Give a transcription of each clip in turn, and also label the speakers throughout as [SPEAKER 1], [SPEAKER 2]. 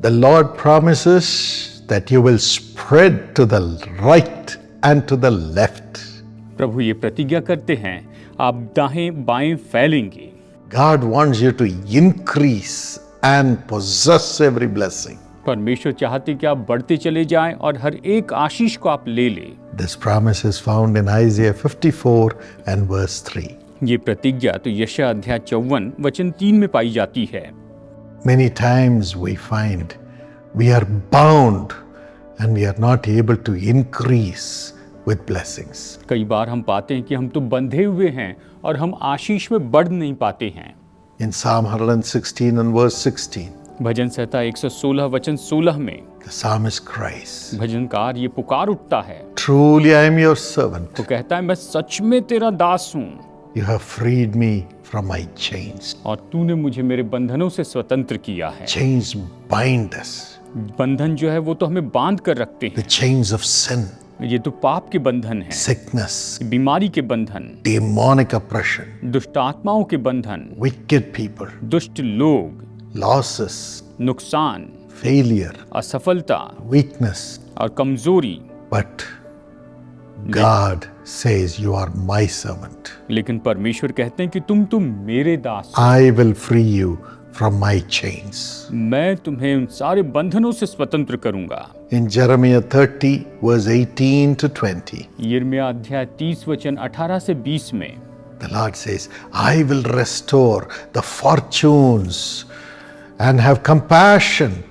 [SPEAKER 1] The Lord promises that you will spread to the right and to the left.
[SPEAKER 2] प्रभु ये प्रतिज्ञा करते हैं आप दाएं बाएं फैलेंगे।
[SPEAKER 1] God wants you to increase and possess every blessing.
[SPEAKER 2] परमेश्वर चाहते कि आप बढ़ते चले जाएं और हर एक आशीष को आप ले लें।
[SPEAKER 1] This promise is found in Isaiah 54 and verse 3.
[SPEAKER 2] ये प्रतिज्ञा तो यशायाह अध्याय 54 वचन 3 में पाई जाती है।
[SPEAKER 1] Many times we find we are bound and we are not able to increase with blessings.
[SPEAKER 2] कई बार हम पाते हैं कि हम तो बंधे हुए हैं और हम आशीष में बढ़ नहीं पाते हैं।
[SPEAKER 1] In Psalm 116 and verse 16,
[SPEAKER 2] भजन संहिता 116 वचन 16 में
[SPEAKER 1] the psalmist cries,
[SPEAKER 2] भजनकार ये पुकार उठता है,
[SPEAKER 1] Truly I am your servant.
[SPEAKER 2] तो कहता है मैं सच में तेरा दास हूँ
[SPEAKER 1] You have freed me from my chains.
[SPEAKER 2] और तूने मुझे मेरे बंधनों से स्वतंत्र किया है।
[SPEAKER 1] Chains bind us.
[SPEAKER 2] बंधन जो है वो तो हमें बांध कर रखते
[SPEAKER 1] The
[SPEAKER 2] हैं।
[SPEAKER 1] chains of sin,
[SPEAKER 2] ये तो पाप के बंधन है,
[SPEAKER 1] sickness,
[SPEAKER 2] बीमारी के बंधन,
[SPEAKER 1] demonic oppression,
[SPEAKER 2] दुष्ट आत्माओं के बंधन,
[SPEAKER 1] wicked people,
[SPEAKER 2] दुष्ट लोग,
[SPEAKER 1] losses,
[SPEAKER 2] नुकसान,
[SPEAKER 1] failure,
[SPEAKER 2] असफलता
[SPEAKER 1] weakness.
[SPEAKER 2] और कमजोरी।
[SPEAKER 1] But God says, You are my servant.
[SPEAKER 2] लेकिन परमेश्वर कहते हैं कि तुम मेरे दास हो।
[SPEAKER 1] I will free you from my chains.
[SPEAKER 2] मैं तुम्हें उन सारे बंधनों से स्वतंत्र करूंगा।
[SPEAKER 1] In Jeremiah 30, verse 18 to 20,
[SPEAKER 2] यिर्मयाह अध्याय 30 वचन 18 से 20 में
[SPEAKER 1] the Lord says, I will restore the fortunes and have compassion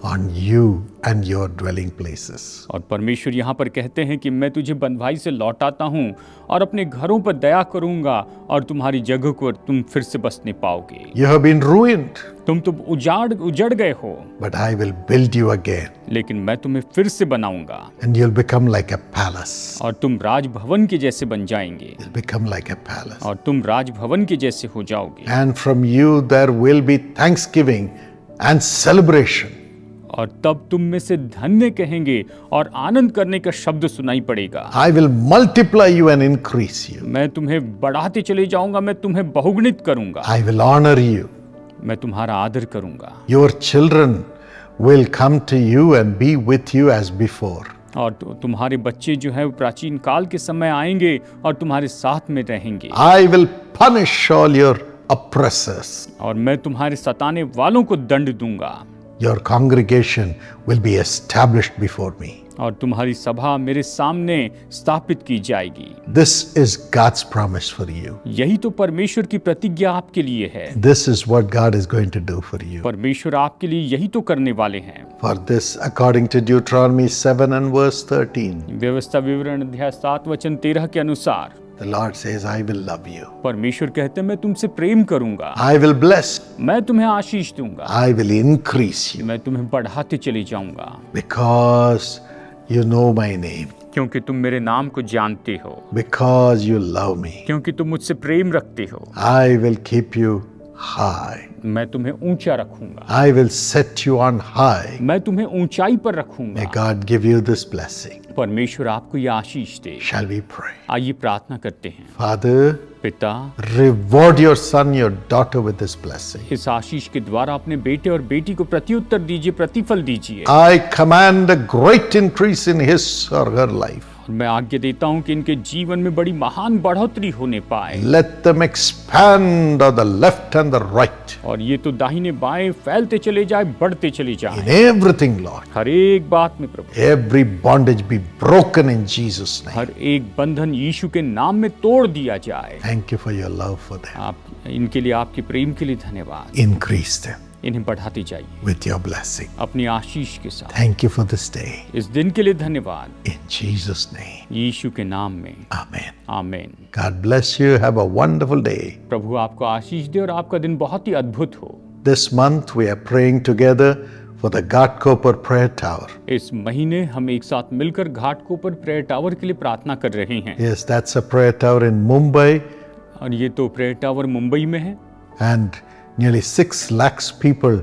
[SPEAKER 1] on you and your dwelling places.
[SPEAKER 2] और परमेश्वर यहाँ पर कहते हैं कि मैं तुझे बंधुआई से लौटाता हूँ और अपने घरों पर दया करूंगा और तुम्हारी जगह को तुम फिर से बसने पाओगे।
[SPEAKER 1] You have been ruined,
[SPEAKER 2] तुम तो उजड़ गए हो,
[SPEAKER 1] but I will build you again,
[SPEAKER 2] लेकिन मैं तुम्हें फिर से बनाऊंगा
[SPEAKER 1] and you'll become like a palace.
[SPEAKER 2] और तुम राजभवन के जैसे बन जाएंगे।
[SPEAKER 1] You'll become like a palace.
[SPEAKER 2] और तुम राजभवन के जैसे हो जाओगे।
[SPEAKER 1] And from you there will be thanksgiving and celebration.
[SPEAKER 2] और तब तुम में से धन्य कहेंगे और आनंद करने का शब्द सुनाई पड़ेगा।
[SPEAKER 1] I will multiply you and increase you.
[SPEAKER 2] मैं तुम्हें बढ़ाते चले जाऊंगा, मैं तुम्हें बहुगुणित करूंगा,
[SPEAKER 1] I will honor you.
[SPEAKER 2] मैं तुम्हारा आदर करूंगा।
[SPEAKER 1] Your children will come to you and be with you as before.
[SPEAKER 2] और तुम्हारे बच्चे जो है वो प्राचीन काल के समय आएंगे और तुम्हारे साथ में रहेंगे।
[SPEAKER 1] I will punish all your oppressors.
[SPEAKER 2] और मैं तुम्हारे सताने वालों को दंड दूंगा।
[SPEAKER 1] Your congregation will be established before me.
[SPEAKER 2] और तुम्हारी सभा मेरे सामने स्थापित की जाएगी।
[SPEAKER 1] This is God's promise for you.
[SPEAKER 2] यही तो परमेश्वर की प्रतिज्ञा आपके लिए है।
[SPEAKER 1] This is what God is going to do for you.
[SPEAKER 2] परमेश्वर आपके लिए यही तो करने वाले हैं।
[SPEAKER 1] For this, according to Deuteronomy 7 and verse 13,
[SPEAKER 2] व्यवस्था विवरण अध्याय 7 वचन 13 के अनुसार
[SPEAKER 1] the Lord says, I will love you.
[SPEAKER 2] परमेश्वर कहते हैं मैं तुमसे प्रेम करूंगा,
[SPEAKER 1] I will bless.
[SPEAKER 2] मैं तुम्हें आशीष दूंगा,
[SPEAKER 1] I will increase you.
[SPEAKER 2] मैं तुम्हें बढ़ाते चले जाऊंगा,
[SPEAKER 1] Because you know my name.
[SPEAKER 2] क्योंकि तुम मेरे नाम को जानते हो,
[SPEAKER 1] Because you love me.
[SPEAKER 2] क्योंकि तुम मुझसे प्रेम रखते हो।
[SPEAKER 1] I will keep you high.
[SPEAKER 2] मैं तुम्हें ऊंचा रखूंगा,
[SPEAKER 1] I will set you on high.
[SPEAKER 2] मैं तुम्हें ऊंचाई पर
[SPEAKER 1] May
[SPEAKER 2] रखूंगा।
[SPEAKER 1] God give you this blessing.
[SPEAKER 2] परमेश्वर आपको यह आशीष दे।
[SPEAKER 1] Shall we pray?
[SPEAKER 2] आइए प्रार्थना करते हैं।
[SPEAKER 1] Father,
[SPEAKER 2] पिता,
[SPEAKER 1] reward your son, your daughter with this blessing.
[SPEAKER 2] इस आशीष के द्वारा अपने बेटे और बेटी को प्रत्युत्तर दीजिए, प्रतिफल दीजिए।
[SPEAKER 1] I command a great increase in his or her life.
[SPEAKER 2] और मैं आज्ञा देता हूं कि इनके जीवन में बड़ी महान बढ़ोतरी होने पाए।
[SPEAKER 1] Let them expand on the left and the right.
[SPEAKER 2] और ये तो दाहिने बाएं फैलते चले जाए, बढ़ते चले
[SPEAKER 1] In
[SPEAKER 2] जाए।
[SPEAKER 1] everything, Lord.
[SPEAKER 2] हर एक बात में प्रभु,
[SPEAKER 1] Every bondage be broken in Jesus' name.
[SPEAKER 2] हर एक बंधन यीशु के नाम में तोड़ दिया जाए।
[SPEAKER 1] Thank you for your love for them.
[SPEAKER 2] आप इनके लिए, आपके प्रेम के लिए धन्यवाद।
[SPEAKER 1] Increase them
[SPEAKER 2] इन्हें बढ़ाते जाइए
[SPEAKER 1] with your blessing.
[SPEAKER 2] अपनी आशीष के साथ।
[SPEAKER 1] Thank you for this day.
[SPEAKER 2] इस दिन के लिए धन्यवाद,
[SPEAKER 1] In Jesus' name.
[SPEAKER 2] यीशु के नाम में,
[SPEAKER 1] Amen.
[SPEAKER 2] आमीन।
[SPEAKER 1] God bless you. Have a wonderful day.
[SPEAKER 2] प्रभु आपको आशीष दे और आपका दिन बहुत ही अद्भुत हो।
[SPEAKER 1] This month we are praying together for the Ghatkopar Prayer Tower.
[SPEAKER 2] इस महीने हम एक साथ मिलकर घाटकोपर प्रेयर टावर के लिए प्रार्थना कर रहे हैं।
[SPEAKER 1] Yes, that's a prayer tower in Mumbai,
[SPEAKER 2] और ये तो प्रेयर टावर मुंबई में है
[SPEAKER 1] and nearly 6 lakhs people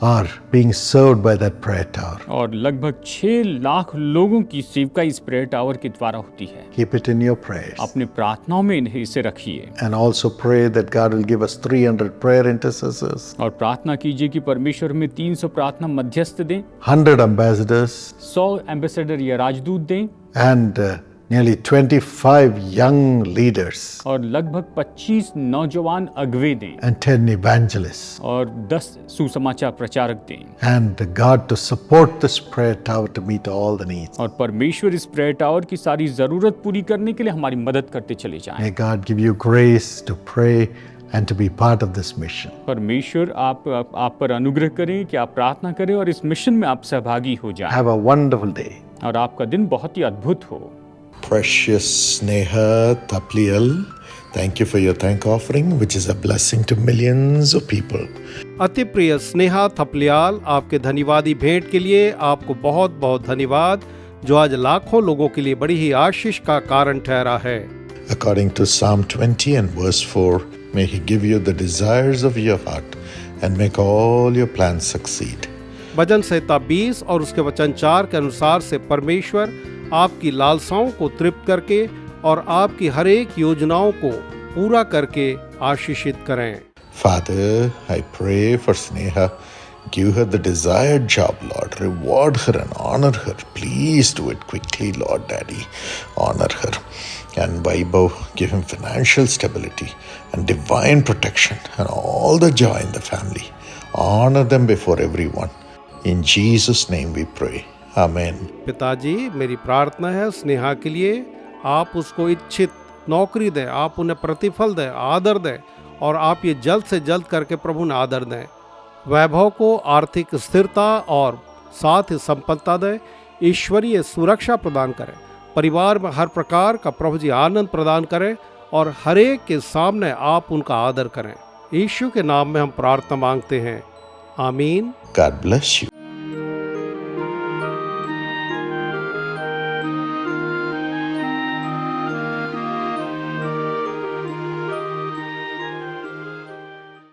[SPEAKER 1] are being served by that prayer tower.
[SPEAKER 2] और लगभग 6 लाख लोगों की सेवकाई इस प्रेयर टावर के द्वारा होती है।
[SPEAKER 1] Keep it in your prayers.
[SPEAKER 2] अपने प्रार्थनाओं में इसे रखिए
[SPEAKER 1] And also pray that God will give us 300 prayer intercessors,
[SPEAKER 2] और प्रार्थना कीजिए कि परमेश्वर में 300 प्रार्थना मध्यस्थ दें,
[SPEAKER 1] 100 ambassadors,
[SPEAKER 2] 100 एम्बेसडर या राजदूत दें
[SPEAKER 1] and nearly 25 young leaders
[SPEAKER 2] और लगभग 25 नौजवान अगुवे दें
[SPEAKER 1] and 10 evangelists.
[SPEAKER 2] और 10 सुसमाचार प्रचारक दें
[SPEAKER 1] And God to support this prayer tower to meet all the needs.
[SPEAKER 2] और परमेश्वर इस प्रेयर टावर की सारी जरूरत पूरी करने के लिए हमारी मदद करते चले जाएं।
[SPEAKER 1] May God give you grace to pray and to be part of this mission.
[SPEAKER 2] परमेश्वर आप पर अनुग्रह करें कि आप प्रार्थना करें और इस मिशन में आप सहभागी हो जाएं
[SPEAKER 1] Have a wonderful day.
[SPEAKER 2] और आपका दिन बहुत ही अद्भुत हो।
[SPEAKER 1] Precious Sneha Taplial, thank you for your thank offering, which is a blessing to millions of people.
[SPEAKER 3] अति प्रिय स्नेहा थपलियाल, आपके धन्यवादी भेंट के लिए आपको बहुत बहुत धन्यवाद, जो आज लाखों लोगों के लिए बड़ी ही आशीष का कारण ठहरा है।
[SPEAKER 1] According to Psalm 20 and verse 4, may He give you the desires of your heart and make all your plans succeed.
[SPEAKER 3] भजन संहिता 20 और उसके वचन 4 के अनुसार से परमेश्वर आपकी लालसाओं को तृप्त करके और आपकी हर एक योजनाओं को पूरा करके आशीषित करें।
[SPEAKER 1] Father, I pray for Sneha. Give her the desired job, Lord. Reward her and honor her. Please do it quickly, Lord Daddy. Honor her. And Vaibhav, give him financial stability and divine protection and all the joy in the family. Honor them before everyone. In Jesus' name we pray. Amen.
[SPEAKER 3] पिताजी, मेरी प्रार्थना है स्नेहा के लिए, आप उसको इच्छित नौकरी दें, आप उन्हें प्रतिफल दें, आदर दें और आप ये जल्द से जल्द करके प्रभु ने आदर दें। वैभव को आर्थिक स्थिरता और साथ ही संपन्नता दें, ईश्वरीय सुरक्षा प्रदान करें, परिवार में हर प्रकार का प्रभु जी आनंद प्रदान करें और हर एक के सामने आप उनका आदर करें। यीशु के नाम में हम प्रार्थना मांगते हैं, आमीन।
[SPEAKER 1] God bless you.